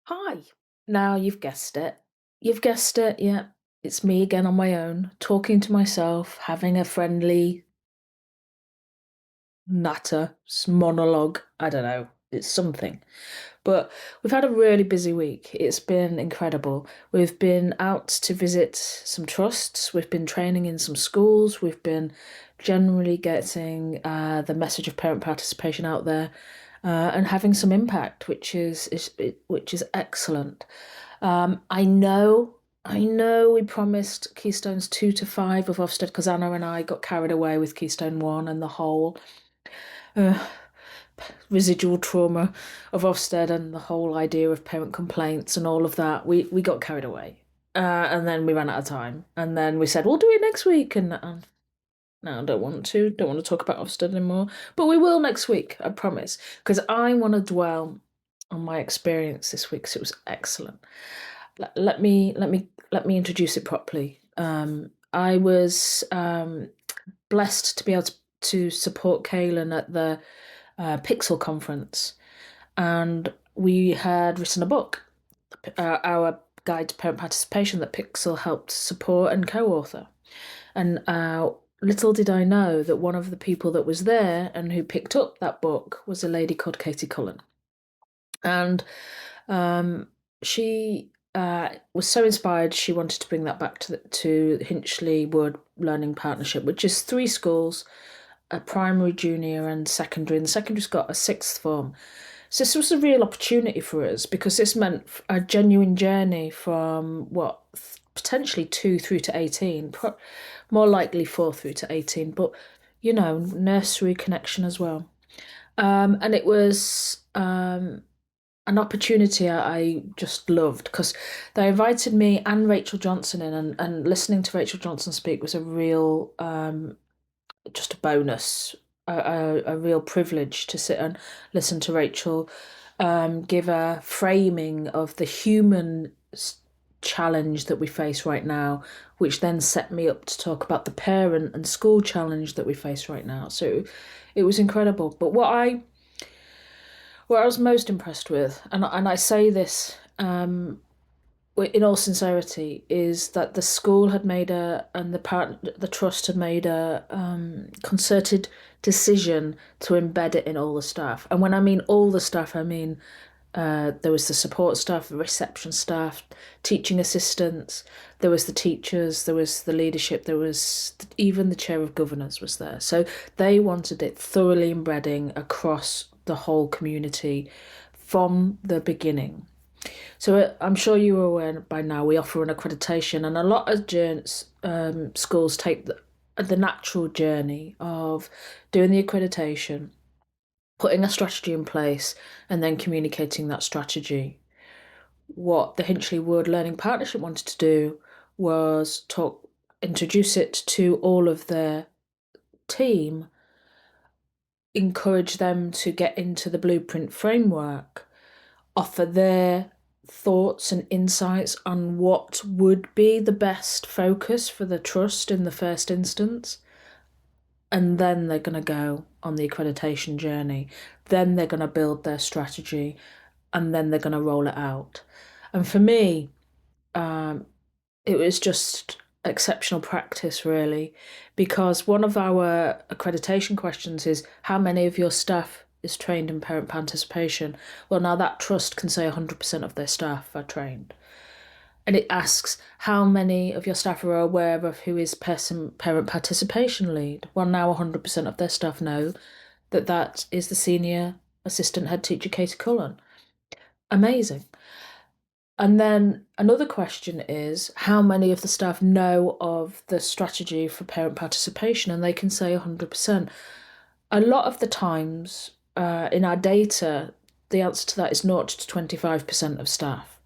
Hi. Now you've guessed it. You've guessed it, yeah. It's me again on my own, talking to myself, having a friendly natter monologue. I don't know. It's something. But we've had a really busy week. It's been incredible. We've been out to visit some trusts. We've been training in some schools. We've been generally getting the message of parent participation out there, and having some impact, which is excellent. I know we promised Keystones 2 to 5 of Ofsted because Anna and I got carried away with Keystone 1 and the whole uh, residual trauma of Ofsted and the whole idea of parent complaints and all of that. We got carried away. And then we ran out of time. And then we said, we'll do it next week. And no, I don't want to. Don't want to talk about Ofsted anymore. But we will next week, I promise. Because I want to dwell on my experience this week, because it was excellent. Let me introduce it properly. I was blessed to be able to support Kaylin at the Pixel conference, and we had written a book, our guide to parent participation, that Pixel helped support and co-author. And little did I know that one of the people that was there and who picked up that book was a lady called Katie Cullen. And she was so inspired, she wanted to bring that back to Hinchley Wood Learning Partnership, which is 3 schools, a primary, junior, and secondary. And the secondary's got a sixth form. So this was a real opportunity for us because this meant a genuine journey from what potentially 2 through to 18, more likely 4 through to 18, but nursery connection as well. And it was an opportunity I just loved because they invited me and Racheal Johnson in, and listening to Racheal Johnson speak was a real just a bonus, a real privilege to sit and listen to Racheal give a framing of the human challenge that we face right now, which then set me up to talk about the parent and school challenge that we face right now. So it was incredible. But what I was most impressed with, and I say this in all sincerity, is that the school had made the trust had made a concerted decision to embed it in all the staff. And when I mean all the staff, I mean there was the support staff, the reception staff, teaching assistants, there was the teachers, there was the leadership, there was even the chair of governors was there. So they wanted it thoroughly embedding across the whole community from the beginning. So I'm sure you are aware by now we offer an accreditation, and a lot of schools take the natural journey of doing the accreditation, putting a strategy in place, and then communicating that strategy. What the Hinchley Wood Learning Partnership wanted to do was introduce it to all of their team, encourage them to get into the blueprint framework, offer their thoughts and insights on what would be the best focus for the trust in the first instance. And then they're going to go on the accreditation journey. Then they're going to build their strategy, and then they're going to roll it out. And for me, it was just exceptional practice, really, because one of our accreditation questions is how many of your staff is trained in parent participation? Well, now that trust can say 100% of their staff are trained. And it asks how many of your staff are aware of who is parent participation lead. Well, now 100% of their staff know that is the senior assistant head teacher, Katie Cullen. Amazing. And then another question is how many of the staff know of the strategy for parent participation, and they can say 100%. A lot of the times in our data, the answer to that is 0 to 25% of staff,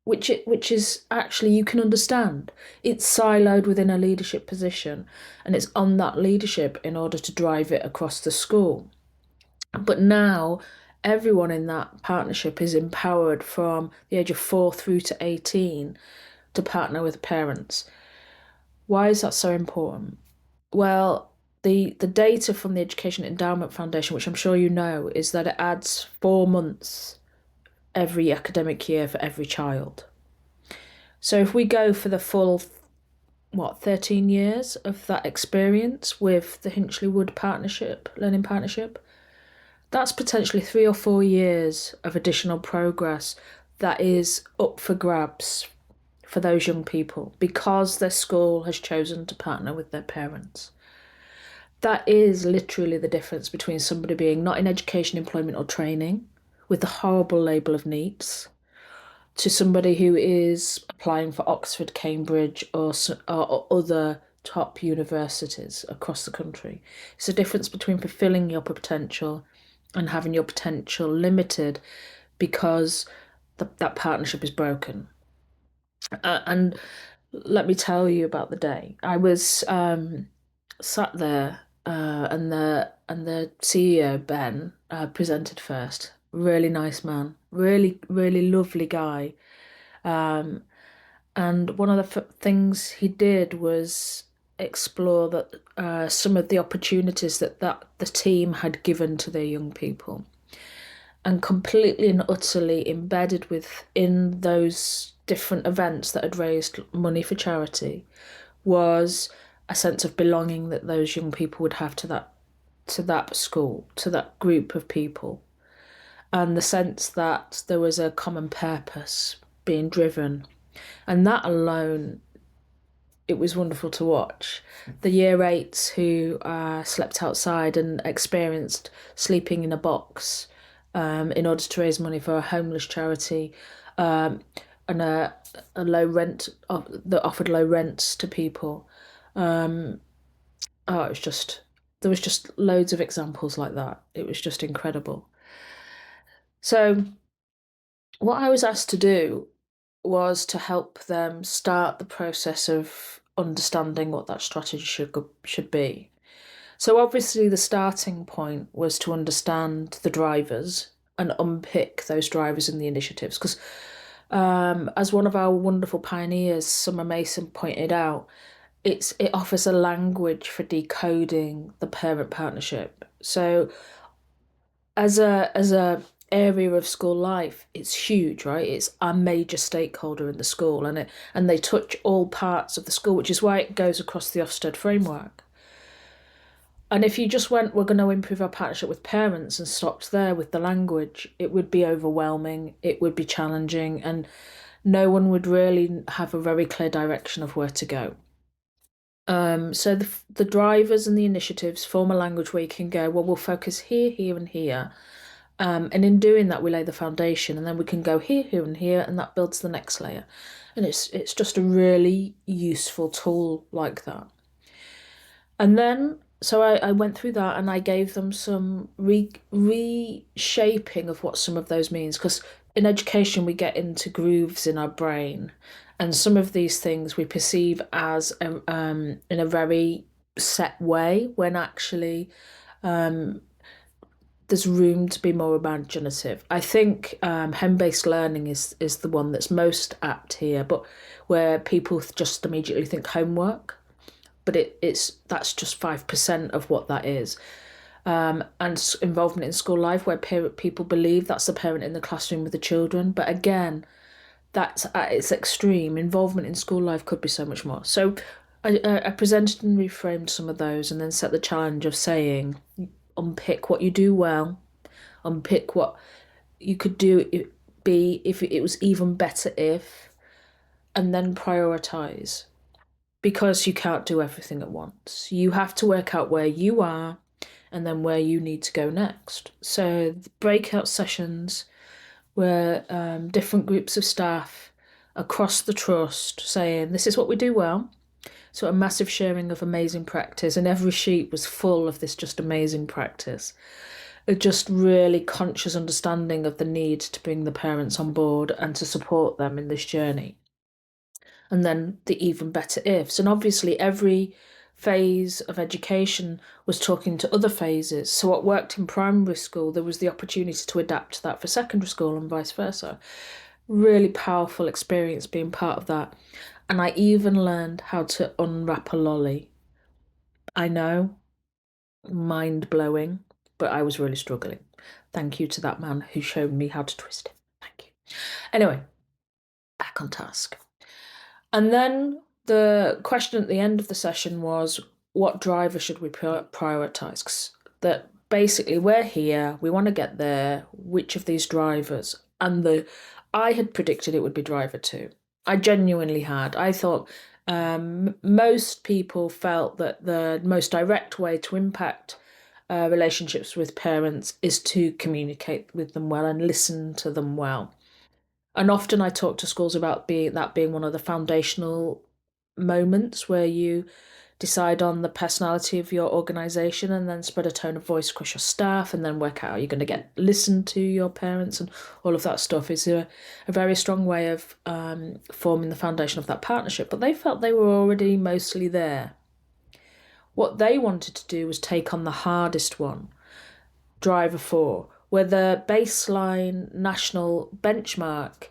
which is actually, you can understand. It's siloed within a leadership position, and it's on that leadership in order to drive it across the school. But now everyone in that partnership is empowered from the age of 4 through to 18 to partner with parents. Why is that so important? Well, the data from the Education Endowment Foundation, which I'm sure you know, is that it adds 4 months every academic year for every child. So if we go for the full, 13 years of that experience with the Hinchley Wood partnership, learning partnership, that's potentially 3 or 4 years of additional progress that is up for grabs for those young people because their school has chosen to partner with their parents. That is literally the difference between somebody being not in education, employment, or training with the horrible label of NEETs to somebody who is applying for Oxford, Cambridge, or other top universities across the country. It's a difference between fulfilling your potential and having your potential limited because that partnership is broken. And let me tell you about the day. I was sat there, and the CEO Ben presented first. Really nice man, really really lovely guy. Um, and one of the things he did was explore that some of the opportunities that the team had given to their young people, and completely and utterly embedded within those different events that had raised money for charity was a sense of belonging that those young people would have to that school, to that group of people, and the sense that there was a common purpose being driven. And that alone, it was wonderful to watch. The year eights who slept outside and experienced sleeping in a box in order to raise money for a homeless charity, and a low rent that offered low rents to people. Oh, it was just, there was just loads of examples like that. It was just incredible. So what I was asked to do was to help them start the process of understanding what that strategy should be. So obviously the starting point was to understand the drivers and unpick those drivers in the initiatives because as one of our wonderful pioneers, Summer Mason, pointed out, it offers a language for decoding the parent partnership. So as a area of school life, it's huge, right? It's a major stakeholder in the school, and they touch all parts of the school, which is why it goes across the Ofsted framework. And if you just went, we're going to improve our partnership with parents and stopped there with the language, it would be overwhelming, it would be challenging, and no one would really have a very clear direction of where to go. So the drivers and the initiatives form a language where you can go, well, we'll focus here, here, and here. And in doing that, we lay the foundation, and then we can go here, here, and here, and that builds the next layer. And it's just a really useful tool like that. And then, so I went through that and I gave them some reshaping of what some of those means. Because in education, we get into grooves in our brain. And some of these things we perceive as in a very set way when actually there's room to be more imaginative. I think home-based learning is the one that's most apt here, but where people just immediately think homework, but that's just 5% of what that is. And involvement in school life, where people believe that's the parent in the classroom with the children, but again, that's at its extreme. Involvement in school life could be so much more. So I presented and reframed some of those, and then set the challenge of saying, unpick what you do well, unpick what you could be if it was even better if, and then prioritize, because you can't do everything at once. You have to work out where you are and then where you need to go next. So the breakout sessions where different groups of staff across the trust saying, this is what we do well. So a massive sharing of amazing practice, and every sheet was full of this just amazing practice. A just really conscious understanding of the need to bring the parents on board and to support them in this journey. And then the even better ifs. And obviously every phase of education was talking to other phases. So what worked in primary school, there was the opportunity to adapt that for secondary school and vice versa. Really powerful experience being part of that. And I even learned how to unwrap a lolly. I know, mind blowing, but I was really struggling. Thank you to that man who showed me how to twist it. Thank you. Anyway, back on task. And then the question at the end of the session was, what driver should we prioritize? 'Cause that basically we're here, we want to get there, which of these drivers? And I had predicted it would be driver two. I genuinely had. I thought most people felt that the most direct way to impact relationships with parents is to communicate with them well and listen to them well. And often I talk to schools about being one of the foundational moments where you decide on the personality of your organisation and then spread a tone of voice across your staff and then work out how you're going to get listened to your parents and all of that stuff is a very strong way of forming the foundation of that partnership. But they felt they were already mostly there. What they wanted to do was take on the hardest one, driver four, where the baseline national benchmark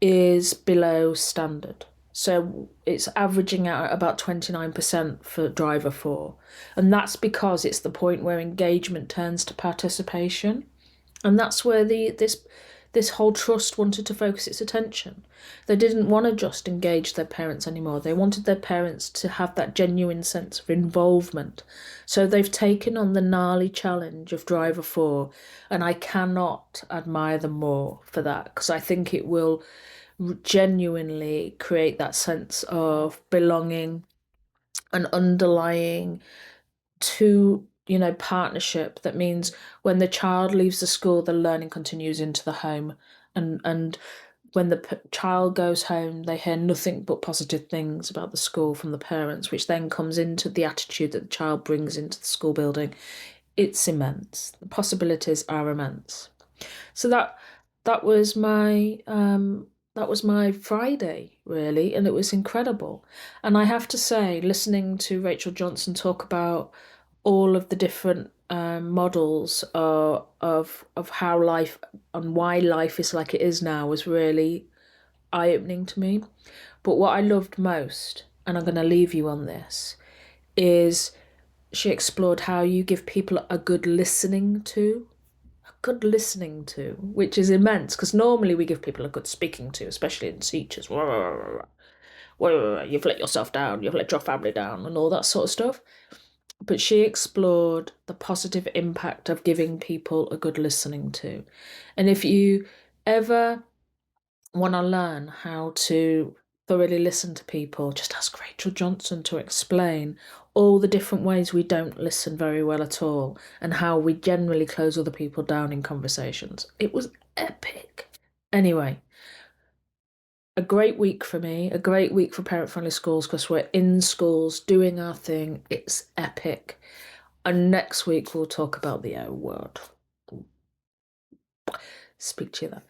is below standard. So it's averaging out at about 29% for driver four. And that's because it's the point where engagement turns to participation. And that's where this whole trust wanted to focus its attention. They didn't want to just engage their parents anymore. They wanted their parents to have that genuine sense of involvement. So they've taken on the gnarly challenge of driver four, and I cannot admire them more for that because I think it will genuinely create that sense of belonging and underlying to partnership that means when the child leaves the school the learning continues into the home, and when the child goes home they hear nothing but positive things about the school from the parents, which then comes into the attitude that the child brings into the school building. It's immense. The possibilities are immense. So that was my Friday, really, and it was incredible. And I have to say, listening to Racheal Johnson talk about all of the different models of how life and why life is like it is now was really eye-opening to me. But what I loved most, and I'm going to leave you on this, is she explored how you give people a good listening to, which is immense because normally we give people a good speaking to, especially in teachers. You've let yourself down, you've let your family down, and all that sort of stuff. But she explored the positive impact of giving people a good listening to. And if you ever want to learn how to thoroughly listen to people, just ask Racheal Johnson to explain all the different ways we don't listen very well at all and how we generally close other people down in conversations. It was epic. Anyway, a great week for me, a great week for Parent Friendly Schools because we're in schools doing our thing. It's epic. And next week we'll talk about the O word. Speak to you then.